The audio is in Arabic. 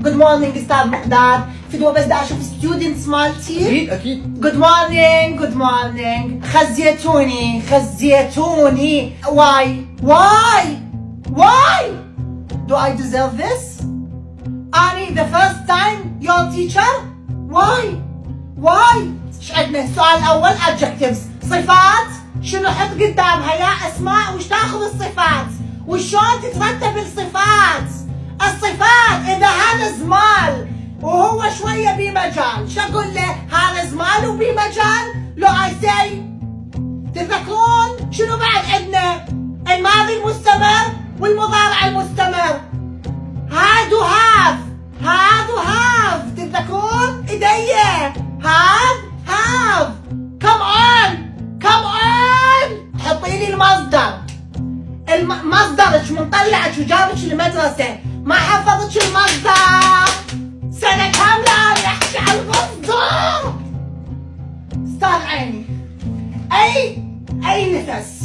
جود مورنينج استاذ مقدار. فدوى بس بدي اشوف ستودنتس مالتي. اكيد. جود مورنينج جود مورنينج. خزيتوني. Why do I deserve this? Ani the first time your teacher? Why ايش عندنا؟ السؤال الاول adjectives صفات. شنو حط قدامها يا اسماء وش تاخذ الصفات وشلون تترتب الصفات اذا هذا زمال وهو شويه بمجال شو اقول له؟ هذا زمال وبمجال. لو اي سي تذكرون شنو بعد عندنا؟ الماضي المستمر والمضارع المستمر. هاد وهاف تتذكرون؟ ايديا هاف. كم اون حطي لي المصدر. مصدرك مطلعك وجابك المدرسة ما حفظتش المصدر سنة كاملة يحكي على المصدر. استاذ عيني. اي نفس